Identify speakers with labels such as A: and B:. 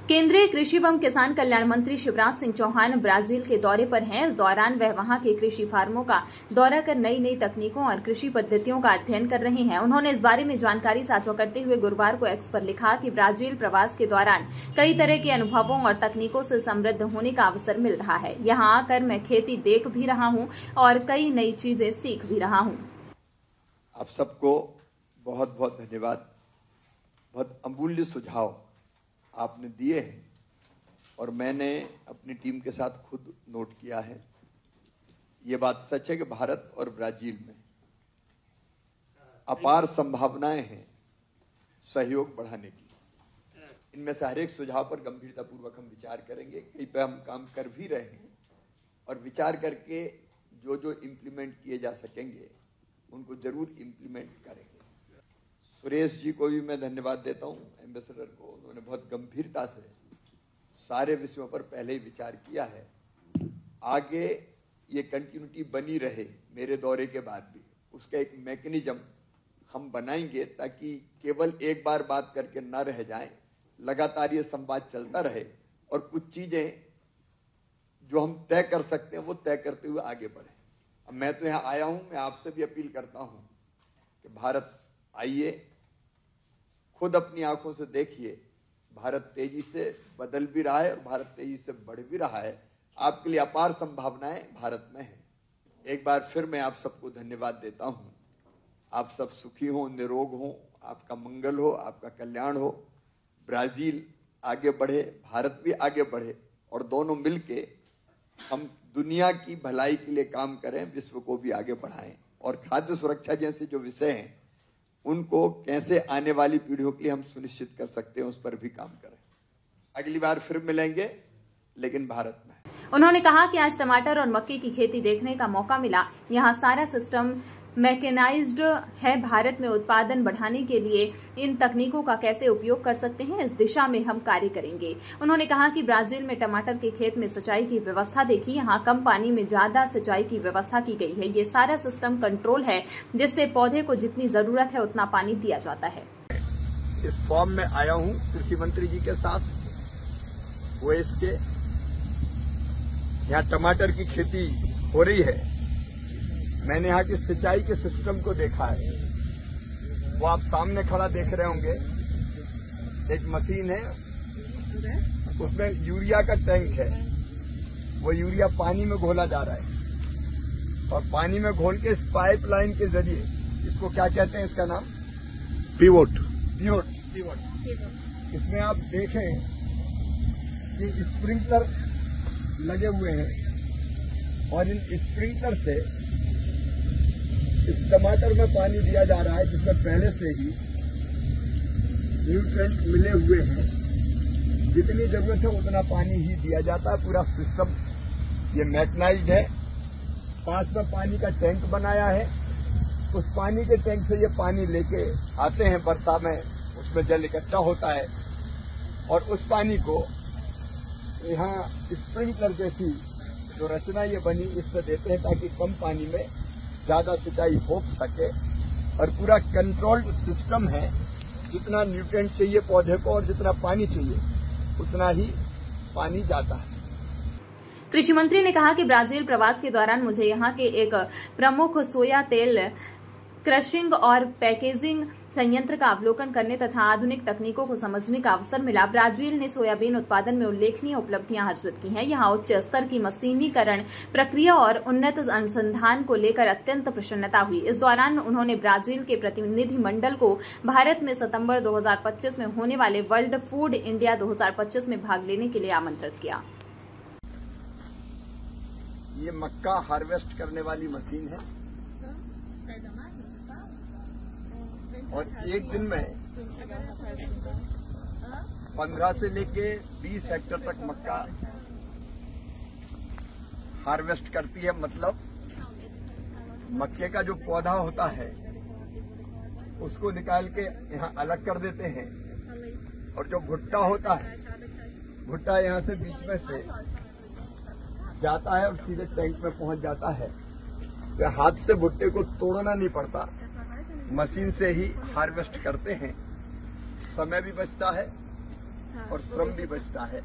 A: केंद्रीय कृषि एवं किसान कल्याण मंत्री शिवराज सिंह चौहान ब्राजील के दौरे पर हैं। इस दौरान वह वहां के कृषि फार्मों का दौरा कर नई तकनीकों और कृषि पद्धतियों का अध्ययन कर रहे हैं। उन्होंने इस बारे में जानकारी साझा करते हुए गुरुवार को एक्स पर लिखा कि ब्राजील प्रवास के दौरान कई तरह के अनुभवों और तकनीकों से समृद्ध होने का अवसर मिल रहा है। यहाँ आकर मैं खेती देख भी रहा हूँ और कई नई चीजें सीख भी रहा हूँ।
B: आप सबको बहुत बहुत धन्यवाद। बहुत अमूल्य सुझाव आपने दिए हैं और मैंने अपनी टीम के साथ खुद नोट किया है। ये बात सच है कि भारत और ब्राजील में अपार संभावनाएं हैं सहयोग बढ़ाने की। इनमें से हर एक सुझाव पर गंभीरतापूर्वक हम विचार करेंगे। कई पे हम काम कर भी रहे हैं और विचार करके जो जो इम्प्लीमेंट किए जा सकेंगे उनको जरूर इम्प्लीमेंट करेंगे। सुरेश जी को भी मैं धन्यवाद देता हूँ, एम्बेसडर को। उन्होंने बहुत गंभीरता से सारे विषयों पर पहले ही विचार किया है। आगे ये कंटिन्यूटी बनी रहे मेरे दौरे के बाद भी, उसका एक मैकेनिज्म हम बनाएंगे ताकि केवल एक बार बात करके ना रह जाएं, लगातार ये संवाद चलता रहे और कुछ चीजें जो हम तय कर सकते हैं वो तय करते हुए आगे बढ़े। अब मैं तो यहाँ आया हूँ, मैं आपसे भी अपील करता हूँ कि भारत आइए, खुद अपनी आंखों से देखिए। भारत तेजी से बदल भी रहा है और भारत तेजी से बढ़ भी रहा है। आपके लिए अपार संभावनाएं भारत में हैं। एक बार फिर मैं आप सबको धन्यवाद देता हूं। आप सब सुखी हो, निरोग हो, आपका मंगल हो, आपका कल्याण हो। ब्राजील आगे बढ़े, भारत भी आगे बढ़े और दोनों मिलके हम दुनिया की भलाई के लिए काम करें, विश्व को भी आगे बढ़ाएं। और खाद्य सुरक्षा जैसे जो विषय हैं उनको कैसे आने वाली पीढ़ियों के लिए हम सुनिश्चित कर सकते हैं, उस पर भी काम करें। अगली बार फिर मिलेंगे, लेकिन भारत में।
A: उन्होंने कहा कि आज टमाटर और मक्के की खेती देखने का मौका मिला। यहाँ सारा सिस्टम मैकेनाइज्ड है। भारत में उत्पादन बढ़ाने के लिए इन तकनीकों का कैसे उपयोग कर सकते हैं, इस दिशा में हम कार्य करेंगे। उन्होंने कहा कि ब्राजील में टमाटर के खेत में सिंचाई की व्यवस्था देखी। यहाँ कम पानी में ज्यादा सिंचाई की व्यवस्था की गई है। ये सारा सिस्टम कंट्रोल है, जिससे पौधे को जितनी जरूरत है उतना पानी दिया जाता है।
B: इस फॉर्म में आया हूँ कृषि मंत्री जी के साथ। वो इसके यहाँ टमाटर की खेती हो रही है। मैंने यहाँ की सिंचाई के सिस्टम को देखा है। वो आप सामने खड़ा देख रहे होंगे। एक मशीन है, उसमें यूरिया का टैंक है। वो यूरिया पानी में घोला जा रहा है और पानी में घोल के इस पाइपलाइन के जरिए, इसको क्या कहते हैं, इसका नाम पिवोट। इसमें आप देखें कि स्प्रिंकलर लगे हुए हैं और इन स्प्रिंकलर से इस टमाटर में पानी दिया जा रहा है, जिसमें पहले से ही न्यूट्रिएंट मिले हुए हैं। जितनी जरूरत है उतना पानी ही दिया जाता है। पूरा सिस्टम ये मैकेनाइज्ड है। पास में पानी का टैंक बनाया है। उस पानी के टैंक से ये पानी लेके आते हैं वर्षा में, उसमें जल इकट्ठा होता है और उस पानी को यहाँ स्प्रिंकलर जैसी जो रचना ये बनी, इससे देते हैं ताकि कम पानी में ज्यादा सिंचाई हो सके। और पूरा कंट्रोल्ड सिस्टम है। जितना न्यूट्रिएंट चाहिए पौधे को और जितना पानी चाहिए उतना ही पानी जाता है।
A: कृषि मंत्री ने कहा कि ब्राजील प्रवास के दौरान मुझे यहाँ के एक प्रमुख सोया तेल क्रशिंग और पैकेजिंग संयंत्र का अवलोकन करने तथा आधुनिक तकनीकों को समझने का अवसर मिला। ब्राजील ने सोयाबीन उत्पादन में उल्लेखनीय उपलब्धियां अर्जित की हैं। यहाँ उच्च स्तर की मशीनीकरण प्रक्रिया और उन्नत अनुसंधान को लेकर अत्यंत प्रसन्नता हुई। इस दौरान उन्होंने ब्राजील के प्रतिनिधि मंडल को भारत में सितंबर 2025 में होने वाले वर्ल्ड फूड इंडिया 2025 में भाग लेने के लिए आमंत्रित किया।
B: ये मक्का हार्वेस्ट करने वाली मशीन है और एक दिन में 15 से लेके 20 हेक्टेयर तक मक्का हार्वेस्ट करती है। मतलब मक्के का जो पौधा होता है उसको निकाल के यहाँ अलग कर देते हैं और जो भुट्टा होता है, भुट्टा यहाँ से बीच में से जाता है और सीधे टैंक में पहुंच जाता है। तो हाथ से भुट्टे को तोड़ना नहीं पड़ता, मशीन से ही हार्वेस्ट करते हैं। समय भी बचता है और श्रम भी बचता है।